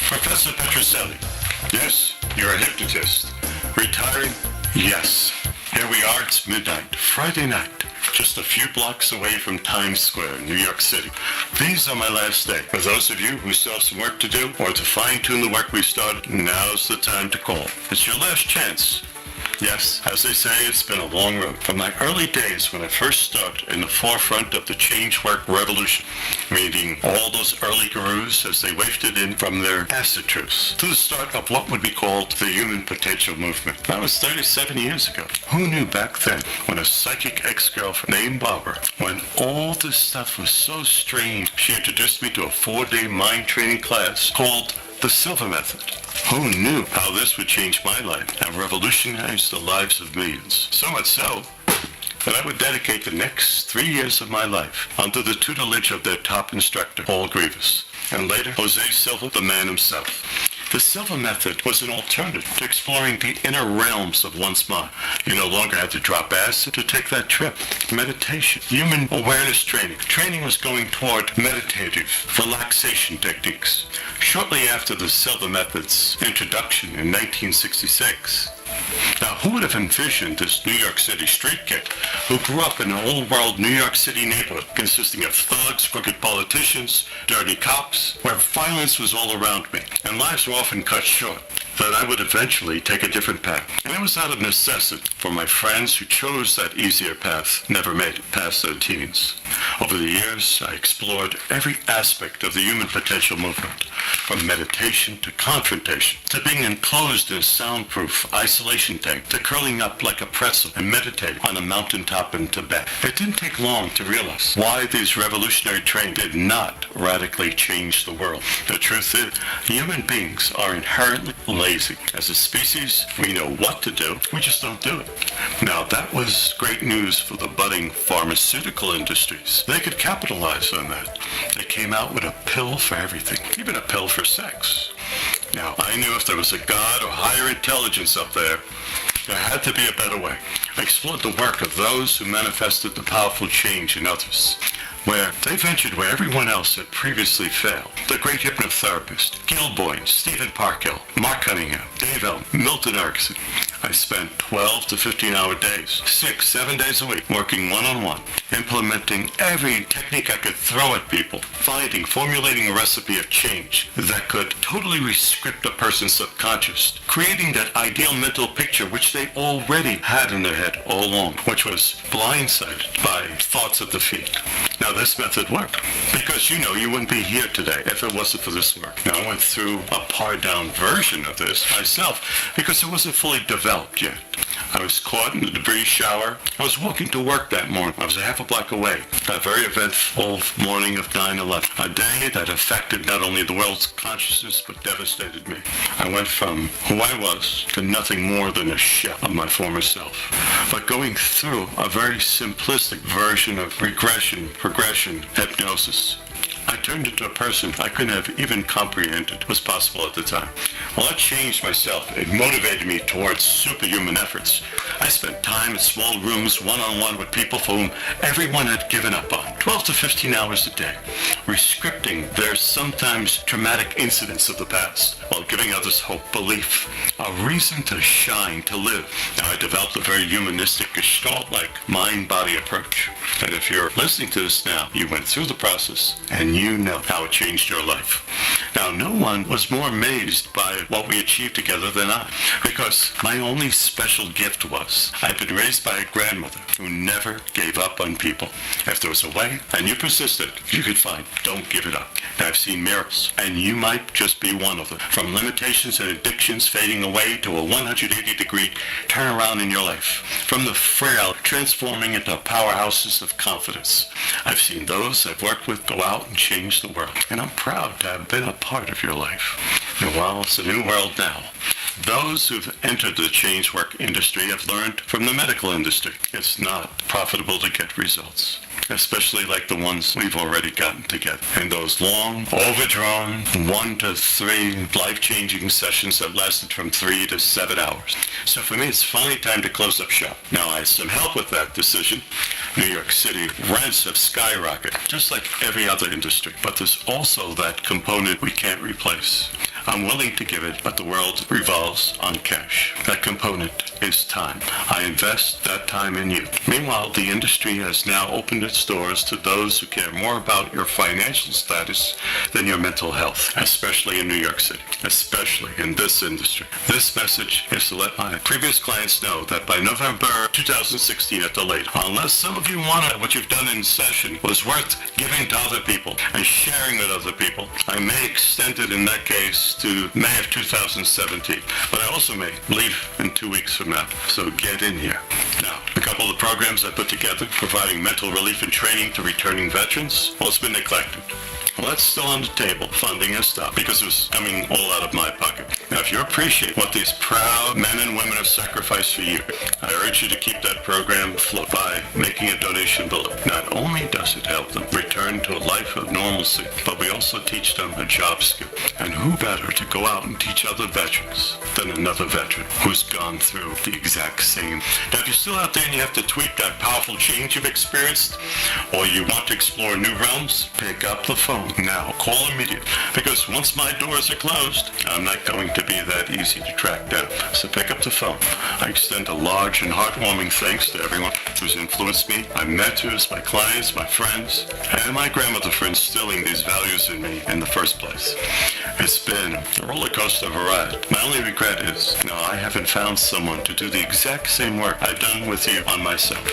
Professor Petrocelli. Yes, you're a hypnotist. Retiring? Yes. Here we are, it's midnight, Friday night, just a few blocks away from Times Square, New York City. These are my last day. For those of you who still have some work to do or to fine-tune the work we started, now's the time to call. It's your last chance. Yes, as they say, it's been a long road. From my early days when I first started in the forefront of the change work revolution, meeting all those early gurus as they wafted in from their acid trips, to the start of what would be called the human potential movement. That was 37 years ago. Who knew back then, when a psychic ex-girlfriend named Barbara, when all this stuff was so strange, she introduced me to a 4-day mind training class called the Silver Method. Who knew how this would change my life and revolutionize the lives of millions? So much so that I would dedicate the next 3 years of my life under the tutelage of their top instructor, Paul Grievous, and later Jose Silva, the man himself. The Silva Method was an alternative to exploring the inner realms of one's mind. You no longer had to drop acid to take that trip. Meditation, human awareness training. Training was going toward meditative relaxation techniques. Shortly after the Silva Method's introduction in 1966, now, who would have envisioned this New York City street kid who grew up in an old-world New York City neighborhood consisting of thugs, crooked politicians, dirty cops, where violence was all around me, and lives were often cut short, that I would eventually take a different path. And it was out of necessity, for my friends who chose that easier path never made it past their teens. Over the years, I explored every aspect of the human potential movement, from meditation to confrontation, to being enclosed in a soundproof isolation tank, to curling up like a pretzel and meditating on a mountaintop in Tibet. It didn't take long to realize why these revolutionary trainings did not radically change the world. The truth is, human beings are inherently lazy. As a species, we know what to do, we just don't do it. Now, that was great news for the budding pharmaceutical industries. They could capitalize on that. They came out with a pill for everything, even a pill for sex. Now, I knew if there was a God or higher intelligence up there, there had to be a better way. I explored the work of those who manifested the powerful change in others, where they ventured where everyone else had previously failed. The great hypnotherapist, Gil Boyne, Stephen Parkhill, Mark Cunningham, Dave Elm, Milton Erickson. I spent 12 to 15-hour days, 6-7 days a week, working one-on-one, implementing every technique I could throw at people, formulating a recipe of change that could totally rescript a person's subconscious, creating that ideal mental picture which they already had in their head all along, which was blindsided by thoughts of defeat. Now, this method worked, because you wouldn't be here today if it wasn't for this work. Now, I went through a pared-down version of this myself because it wasn't fully developed yet. I was caught in the debris shower. I was walking to work that morning. I was a half a block away. A very eventful morning of 9/11. A day that affected not only the world's consciousness, but devastated me. I went from who I was to nothing more than a shell of my former self. But going through a very simplistic version of regression, progression, hypnosis, I turned into a person I couldn't have even comprehended was possible at the time. Well, that changed myself. It motivated me towards superhuman efforts. I spent time in small rooms one-on-one with people for whom everyone had given up on, 12 to 15 hours a day, rescripting their sometimes traumatic incidents of the past, while giving others hope, belief, a reason to shine, to live. Now, I developed a very humanistic, Gestalt-like mind-body approach. And if you're listening to this now, you went through the process, and you know how it changed your life. Now, no one was more amazed by what we achieved together than I, because my only special gift was I'd been raised by a grandmother who never gave up on people. If there was a way, and you persisted, you could find, don't give it up. Now, I've seen miracles, and you might just be one of them. From limitations and addictions fading away to a 180-degree turnaround in your life. From the frail transforming into powerhouses of confidence. I've seen those I've worked with go out and change the world, and I'm proud to have been a part of your life. And while it's a new world now, those who've entered the change work industry have learned from the medical industry. It's not profitable to get results, especially like the ones we've already gotten together. And those long, overdrawn, 1 to 3 life-changing sessions that lasted from 3 to 7 hours. So for me, it's finally time to close up shop. Now, I had some help with that decision. New York City rents have skyrocketed, just like every other industry. But there's also that component we can't replace. I'm willing to give it, but the world revolves on cash. That component is time. I invest that time in you. Meanwhile, the industry has now opened its doors to those who care more about your financial status than your mental health, especially in New York City, especially in this industry. This message is to let my previous clients know that by November 2016 at the latest, unless some of you wanted what you've done in session was worth giving to other people and sharing with other people, I may extend it in that case to May of 2017. But I also may leave in 2 weeks from now. So get in here. Now, a couple of programs I put together providing mental relief and training to returning veterans, well, it's been neglected. Well, that's still on the table. Funding has stopped because it was coming all out of my pocket. Now, if you appreciate what these proud men and women have sacrificed for you, I urge you to keep that program afloat by making a donation below. Not only does it help them return to a life of normalcy, but we also teach them a job skill. And who better to go out and teach other veterans than another veteran who's gone through the exact same. Now, if you're still out there and you have to tweak that powerful change you've experienced, or you want to explore new realms, pick up the phone. Now, call immediately, because once my doors are closed, I'm not going to be that easy to track down. So pick up the phone. I extend a large and heartwarming thanks to everyone who's influenced me, my mentors, my clients, my friends, and my grandmother for instilling these values in me in the first place. It's been a roller coaster of a ride. My only regret is, I haven't found someone to do the exact same work I've done with you on myself.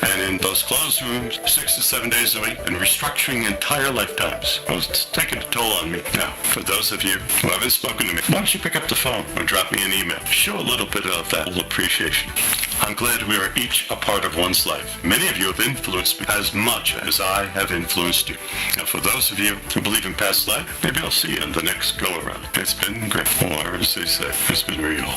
And in those closed rooms, 6 to 7 days a week, and restructuring entire lifetimes. Well, it's taking a toll on me. Now, for those of you who haven't spoken to me, why don't you pick up the phone or drop me an email? Show a little bit of that appreciation. I'm glad we are each a part of one's life. Many of you have influenced me as much as I have influenced you. Now, for those of you who believe in past life, maybe I'll see you in the next go-around. It's been great. Or as they say, it's been real.